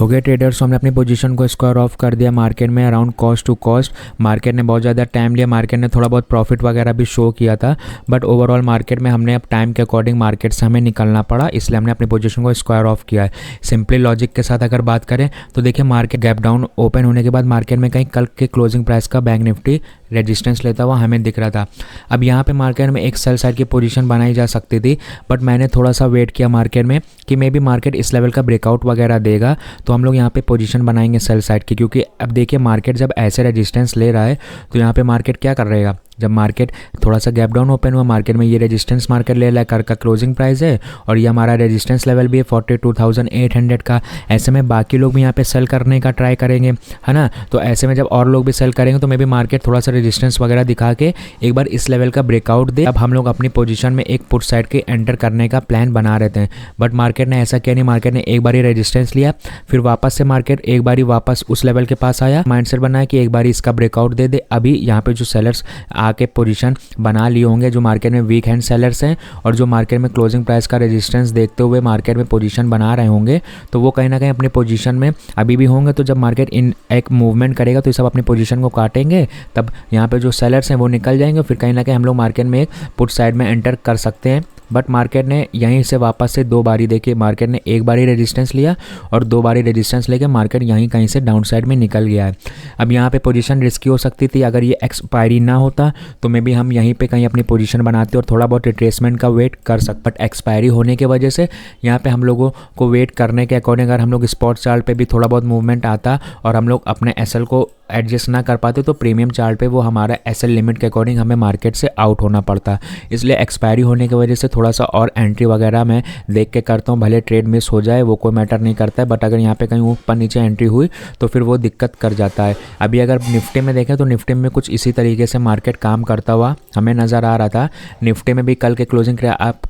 Okay traders, हमने अपनी position को स्क्वायर ऑफ कर दिया मार्केट में around cost to cost. Market ने बहुत ज़्यादा टाइम लिया, मार्केट ने थोड़ा बहुत प्रॉफिट वगैरह भी शो किया था, बट ओवरऑल मार्केट में हमने अब टाइम के अकॉर्डिंग मार्केट से हमें निकलना पड़ा, इसलिए हमने अपनी पोजीशन को स्क्वायर ऑफ किया है। सिंपली लॉजिक के साथ अगर बात करें तो देखिए, मार्केट गैप डाउन ओपन होने के बाद मार्केट में कहीं कल के क्लोजिंग प्राइस का बैंक निफ्टी रेजिस्टेंस लेता हुआ हमें दिख रहा था। अब यहाँ पे मार्केट में एक सेल साइड की पोजीशन बनाई जा सकती थी, बट मैंने थोड़ा सा वेट किया मार्केट में कि मे बी मार्केट इस लेवल का ब्रेकआउट वगैरह देगा तो हम लोग यहाँ पे पोजीशन बनाएंगे सेल साइड की। क्योंकि अब देखिए, मार्केट जब ऐसे रेजिस्टेंस ले रहा है तो यहाँ पे मार्केट क्या कर रहेगा, जब मार्केट थोड़ा सा गैप डाउन ओपन हुआ, मार्केट में ये रेजिस्टेंस मार्केट ले रहा है, कर का क्लोजिंग प्राइस है और ये हमारा रेजिस्टेंस लेवल भी है 42,800 का। ऐसे में बाकी लोग भी यहाँ पे सेल करने का ट्राई करेंगे, है ना। तो ऐसे में जब और लोग भी सेल करेंगे तो मे बी मार्केट थोड़ा सा रेजिस्टेंस वगैरह दिखा के एक बार इस लेवल का ब्रेकआउट दे। अब हम लोग अपनी पोजीशन में एक पुट साइड के एंटर करने का प्लान बना रहे थे, बट मार्केट ने ऐसा किया नहीं। मार्केट ने एक बार ही रेजिस्टेंस लिया, फिर वापस से मार्केट एक बार ही वापस उस लेवल के पास आया, माइंडसेट बनाया कि एक बार इसका ब्रेकआउट दे दे। अभी यहाँ पे जो सेलर्स आके पोजीशन बना लिए होंगे, जो मार्केट में वीक हैंड सेलर्स हैं और जो मार्केट में क्लोजिंग प्राइस का रेजिस्टेंस देखते हुए मार्केट में पोजीशन बना रहे होंगे, तो वो कहीं ना कहीं अपनी पोजीशन में अभी भी होंगे। तो जब मार्केट इन एक मूवमेंट करेगा तो ये सब अपनी पोजीशन को काटेंगे, तब यहाँ पे जो सेलर्स हैं वो निकल जाएंगे, फिर कहीं ना कहीं हम लोग मार्केट में एक पुट साइड में एंटर कर सकते हैं। बट मार्केट ने यहीं से वापस से दो बारी देखिए, मार्केट ने एक बारी रेजिस्टेंस लिया और दो बारी रेजिस्टेंस लेके मार्केट यहीं कहीं से डाउन साइड में निकल गया है। अब यहाँ पे पोजीशन रिस्की हो सकती थी, अगर ये एक्सपायरी ना होता तो मे बी हम यहीं पे कहीं अपनी पोजीशन बनाते और थोड़ा बहुत रिट्रेसमेंट का वेट कर सकते। बट एक्सपायरी होने की वजह से यहाँ पे हम लोगों को वेट करने के अकॉर्डिंग अगर हम लोग स्पॉट चार्ट पे भी थोड़ा बहुत मूवमेंट आता और हम लोग अपने एसएल को एडजस्ट ना कर पाते तो प्रीमियम चार्ट पे वो हमारा एसएल लिमिट के अकॉर्डिंग हमें मार्केट से आउट होना पड़ता। इसलिए एक्सपायरी होने की वजह से थोड़ा सा और एंट्री वगैरह मैं देख के करता हूँ, भले ट्रेड मिस हो जाए वो कोई मैटर नहीं करता है, बट अगर यहाँ पे कहीं ऊपर नीचे एंट्री हुई तो फिर वो दिक्कत कर जाता है। अभी अगर निफ्टी में देखें तो निफ्टी में कुछ इसी तरीके से मार्केट काम करता हुआ हमें नज़र आ रहा था। निफ्टी में भी कल के क्लोजिंग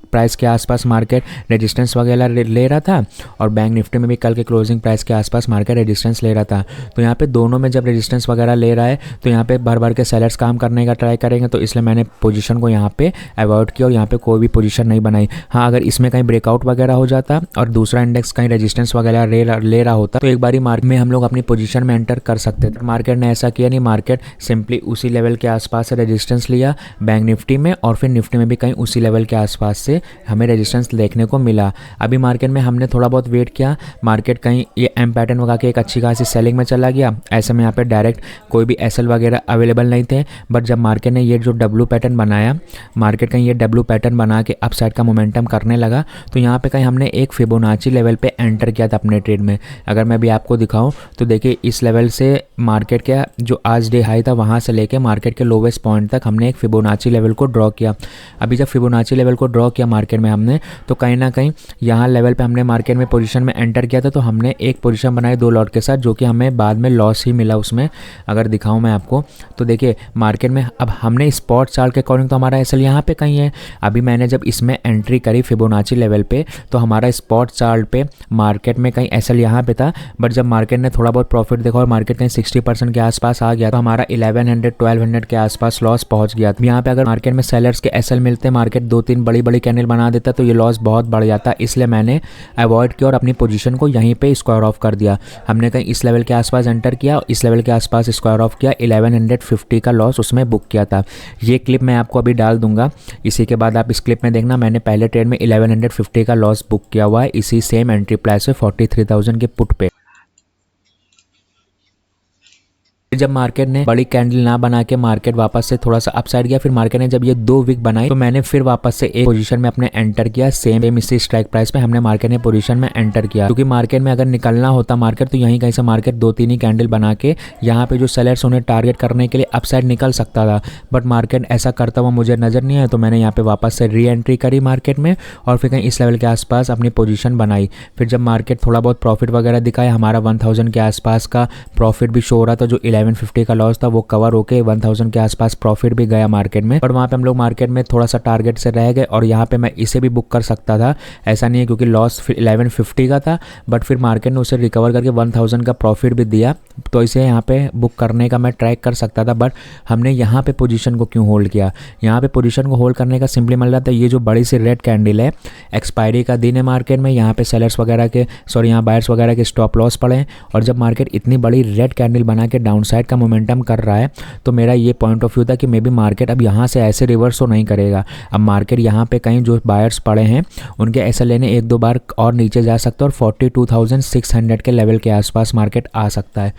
प्राइस के आसपास मार्केट रेजिस्टेंस वगैरह ले रहा था और बैंक निफ्टी में भी कल के क्लोजिंग प्राइस के आसपास मार्केट रेजिस्टेंस ले रहा था। तो यहाँ पे दोनों में जब रेजिस्टेंस वगैरह ले रहा है तो यहाँ पे भर भर के सेलर्स काम करने का ट्राई करेंगे, तो इसलिए मैंने पोजीशन को यहाँ पे अवॉइड किया और यहाँ पे कोई भी पोजीशन नहीं बनाई। हाँ, अगर इसमें कहीं ब्रेकआउट वगैरह हो जाता और दूसरा इंडेक्स कहीं रेजिस्टेंस वगैरह ले रहा होता तो एक बारी मार्केट में हम लोग अपनी पोजीशन में एंटर कर सकते थे। मार्केट ने ऐसा किया नहीं, मार्केट सिंपली उसी लेवल के आसपास से रेजिस्टेंस लिया बैंक निफ्टी में और फिर निफ्टी में भी कहीं उसी लेवल के आसपास से हमें रेजिस्टेंस देखने को मिला। अभी मार्केट में हमने थोड़ा बहुत वेट किया, मार्केट कहीं ये एम पैटर्न वगैरह के एक अच्छी खासी सेलिंग में चला गया। ऐसे में यहाँ पे डायरेक्ट कोई भी एसएल वगैरह अवेलेबल नहीं थे, बट जब मार्केट ने ये जो डब्ल्यू पैटर्न बनाया, मार्केट कहीं ये डब्ल्यू पैटर्न बना के अप साइड का मोमेंटम करने लगा, तो यहाँ पे कहीं हमने एक फिबोनाची लेवल पे एंटर किया था अपने ट्रेड में। अगर मैं भी आपको दिखाऊं तो देखिए, इस लेवल से मार्केट का जो आज डे हाई था वहाँ से लेके मार्केट के लोवेस्ट पॉइंट तक हमने एक फिबोनाची लेवल को ड्रॉ किया। अभी जब फिबोनाची लेवल को ड्रॉ किया मार्केट में हमने, तो कहीं ना कहीं यहाँ लेवल पे हमने मार्केट में पोजीशन में एंटर किया था, तो हमने एक पोजीशन बनाई दो लॉट के साथ, जो कि हमें बाद में लॉस ही मिला उसमें। अगर दिखाऊं मैं आपको तो देखिए, मार्केट में अब हमने स्पॉट चार्ट के अकॉर्डिंग तो हमारा एसएल यहाँ पे कहीं है। अभी मैंने जब इसमें एंट्री करी फिबोनाची लेवल पे तो हमारा स्पॉट चार्ट पे मार्केट में कहीं एसएल यहाँ पे था, बट जब मार्केट ने थोड़ा बहुत प्रॉफिट देखा और मार्केट कहीं 60% के आसपास आ गया तो हमारा 1100-1200 के आसपास लॉस पहुंच गया। यहाँ पे अगर मार्केट में सेलर्स के एसएल मिलते, मार्केट दो तीन बड़ी बड़ी कैंडल बना देता तो ये लॉस बहुत बढ़ जाता। इसलिए मैंने अवॉइड किया और अपनी पोजीशन को यहीं पे स्क्वायर ऑफ कर दिया। हमने कहीं इस लेवल के आसपास एंटर किया और इस लेवल के आसपास स्क्वायर ऑफ किया, 1150 का लॉस उसमें बुक किया था। ये क्लिप मैं आपको अभी डाल दूंगा, इसी के बाद आप इस क्लिप में देखना। मैंने पहले ट्रेड में 1150 का लॉस बुक किया हुआ है इसी सेम एंट्री प्राइस से 43,000 के पुट पे। जब मार्केट ने बड़ी कैंडल ना बना के मार्केट वापस से थोड़ा सा अपसाइड गया, फिर मार्केट ने जब ये दो वीक बनाई तो मैंने फिर वापस से एक पोजीशन में अपने एंटर किया, सेम इसी स्ट्राइक प्राइस पे हमने मार्केट ने पोजीशन में एंटर किया। क्योंकि मार्केट में अगर निकलना होता मार्केट तो यहीं कहीं से मार्केट दो तीन ही कैंडल बना के यहाँ पे जो सेलर्स उन्हें टारगेट करने के लिए अपसाइड निकल सकता था, बट मार्केट ऐसा करता हुआ मुझे नजर नहीं आया। तो मैंने यहाँ पे वापस से री एंट्री करी मार्केट में और फिर कहीं इस लेवल के आसपास अपनी पोजीशन बनाई। फिर जब मार्केट थोड़ा बहुत प्रॉफिट वगैरह दिखाया, हमारा 1000 के आसपास का प्रॉफिट भी शो हो रहा था, जो 1150 का लॉस था वो कवर होके 1000 के आसपास प्रॉफिट भी गया मार्केट में। बट वहाँ पे हम लोग मार्केट में थोड़ा सा टारगेट से रह गए और यहाँ पे मैं इसे भी बुक कर सकता था, ऐसा नहीं है, क्योंकि लॉस 1150 का था, बट फिर मार्केट ने उसे रिकवर करके 1000 का प्रॉफिट भी दिया, तो इसे यहाँ पे बुक करने का मैं ट्रैक कर सकता था। बट हमने यहाँ पे पोजीशन को क्यों होल्ड किया? यहाँ पे पोजीशन को होल्ड करने का सिंपली मतलब था, ये जो बड़ी सी रेड कैंडल है, एक्सपायरी का दिन है मार्केट में, यहाँ पे सेलर्स वगैरह के यहाँ बायर्स वगैरह के स्टॉप लॉस पड़े हैं, और जब मार्केट इतनी बड़ी रेड कैंडल बना के डाउनसाइड का मोमेंटम कर रहा है, तो मेरा ये पॉइंट ऑफ व्यू था कि मे बी मार्केट अब यहाँ से ऐसे रिवर्स तो नहीं करेगा। अब मार्केट यहाँ पे कहीं जो बायर्स पड़े हैं उनके ऐसा लेने एक दो बार और नीचे जा सकता है और 42,600 के लेवल के आसपास मार्केट आ सकता है।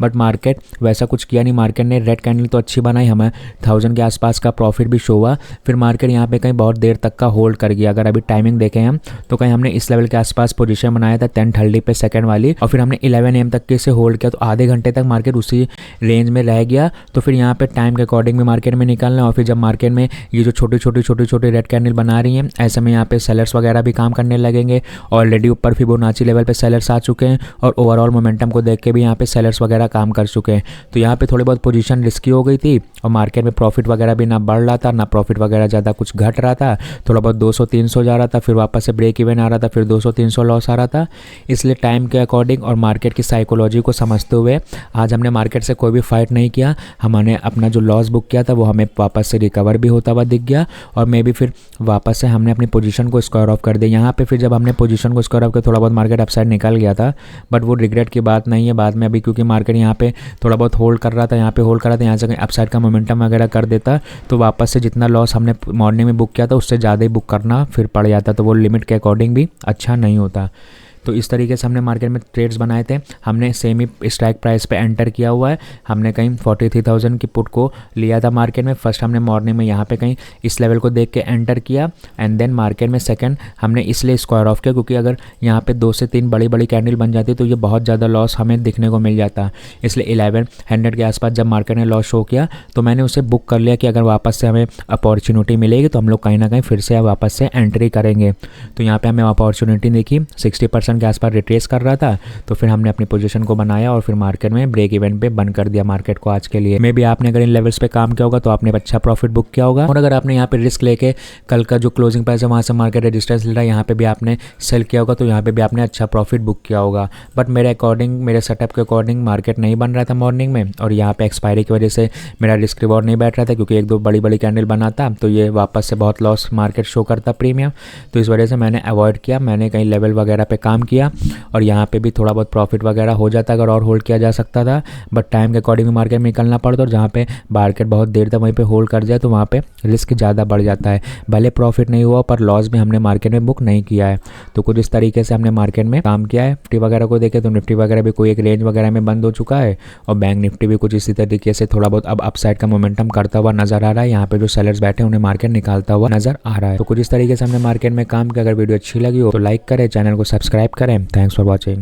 बट मार्केट वैसा कुछ किया नहीं, मार्केट ने रेड कैंडल तो अच्छी बनाई, हमें 1000 के आसपास का प्रॉफिट भी शो हुआ। फिर मार्केट यहाँ पे कहीं बहुत देर तक का होल्ड कर गया। अगर अभी टाइमिंग देखें हम तो कहीं हमने इस लेवल के आसपास पोजीशन बनाया था 10:30 पे सेकंड वाली, और फिर हमने 11 AM तक के इसे होल्ड किया, तो आधे घंटे तक मार्केट उसी रेंज में रह गया। तो फिर यहाँ पे टाइम के अकॉर्डिंग भी मार्केट में निकलना, और फिर जब मार्केट में ये जो छोटी रेड कैंडल बना रही हैं, ऐसे में यहाँ पे सेलर्स वगैरह भी काम करने लगेंगे। ऑलरेडी ऊपर फिबोनाची लेवल पे सेलर्स आ चुके हैं और ओवरऑल मोमेंटम को देख के भी यहाँ पे सेलर्स वगैरह काम कर चुके हैं। तो यहाँ पे थोड़ी बहुत पोजीशन रिस्की हो गई थी और मार्केट में प्रॉफिट वगैरह भी ना बढ़ रहा था, ना प्रॉफिट वगैरह ज़्यादा कुछ घट रहा था। थोड़ा बहुत 200-300 जा रहा था, फिर वापस से ब्रेक इवन आ रहा था, फिर 200-300 लॉस आ रहा था। इसलिए टाइम के अकॉर्डिंग और मार्केट की साइकोलॉजी को समझते हुए आज हमने मार्केट से कोई भी फाइट नहीं किया। हमने अपना जो लॉस बुक किया था वो हमें वापस से रिकवर भी होता हुआ दिख गया, और मे भी फिर वापस से हमने अपनी पोजीशन को स्क्वायर ऑफ कर दिया। यहाँ पे फिर जब हमने पोजीशन को स्क्वायर ऑफ किया, थोड़ा बहुत मार्केट अपसाइड निकल गया था, बट वो रिग्रेट की बात नहीं है बाद में अभी, क्योंकि मार्केट यहाँ पे थोड़ा बहुत होल्ड कर रहा था, यहाँ पे होल्ड कर रहा था, यहाँ से कहीं अपसाइड का मोमेंटम वगैरह कर देता तो वापस से जितना लॉस हमने मॉर्निंग में बुक किया था उससे ज़्यादा ही बुक करना फिर पड़ जाता, तो वो लिमिट के अकॉर्डिंग भी अच्छा नहीं होता। तो इस तरीके से हमने मार्केट में ट्रेड्स बनाए थे। हमने सेमी स्ट्राइक प्राइस पे एंटर किया हुआ है, हमने कहीं 43,000 की पुट को लिया था मार्केट में। फर्स्ट हमने मॉर्निंग में यहाँ पे कहीं इस लेवल को देख के एंटर किया, एंड देन मार्केट में सेकंड हमने इसलिए स्क्वायर ऑफ किया क्योंकि अगर यहाँ पे 2 से 3 बड़ी बड़ी कैंडल बन जाती तो ये बहुत ज़्यादा लॉस हमें दिखने को मिल जाता। इसलिए 1100 के आसपास जब मार्केट ने लॉस शो किया तो मैंने उसे बुक कर लिया कि अगर वापस से हमें अपॉर्चुनिटी मिलेगी तो हम लोग कहीं ना कहीं फिर से वापस से एंट्री करेंगे। तो यहाँ पे हमें अपॉर्चुनिटी देखी, 60% के आसपास रिट्रेस कर रहा था, तो फिर हमने अपनी पोजीशन को बनाया और फिर मार्केट में ब्रेक इवन पे बंद कर दिया मार्केट को आज के लिए। मे भी आपने अगर इन लेवल्स पे काम किया होगा तो आपने अच्छा प्रॉफिट बुक किया होगा, और अगर आपने यहाँ पे रिस्क लेके कल का जो क्लोजिंग प्राइस है वहाँ से मार्केट रजिस्टेंस ले रहा है, यहाँ पे भी आपने सेल किया होगा, तो यहाँ पे भी आपने अच्छा प्रॉफिट बुक किया होगा। बट मेरे अकॉर्डिंग, मेरे सेटअप के अकॉर्डिंग मार्केट नहीं बन रहा था मॉर्निंग में, और यहाँ पे एक्सपायरी की वजह से मेरा रिस्क रिवॉर्ड नहीं बैठ रहा था, क्योंकि 1-2 बड़ी बड़ी कैंडल बनाता तो ये वापस से बहुत लॉस मार्केट शो करता प्रीमियम। तो इस वजह से मैंने अवॉइड किया, मैंने कहीं लेवल वगैरह पे काम किया, और यहाँ पे भी थोड़ा बहुत प्रॉफिट वगैरह हो जाता अगर और होल्ड किया जा सकता था। बट टाइम के अकॉर्डिंग मार्केट में निकलना पड़ता, और जहाँ पे मार्केट बहुत देर तक वहीं पे होल्ड कर जाए तो वहाँ पे रिस्क ज़्यादा बढ़ जाता है। भले प्रॉफिट नहीं हुआ पर लॉस भी हमने मार्केट में बुक नहीं किया है। तो कुछ इस तरीके से हमने मार्केट में काम किया है। निफ्टी वगैरह को देखें तो निफ्टी वगैरह भी कोई एक रेंज वगैरह में बंद हो चुका है, और बैंक निफ्टी भी कुछ इसी तरीके से थोड़ा बहुत अब अपसाइड का मोमेंटम करता हुआ नजर आ रहा है। यहाँ पे जो सेलर्स बैठे हैं उन्हें मार्केट निकालता हुआ नजर आ रहा है। तो कुछ इस तरीके से हमने मार्केट में काम किया। अगर वीडियो अच्छी लगी हो तो लाइक करें, चैनल को सब्सक्राइब करें। Thanks for watching.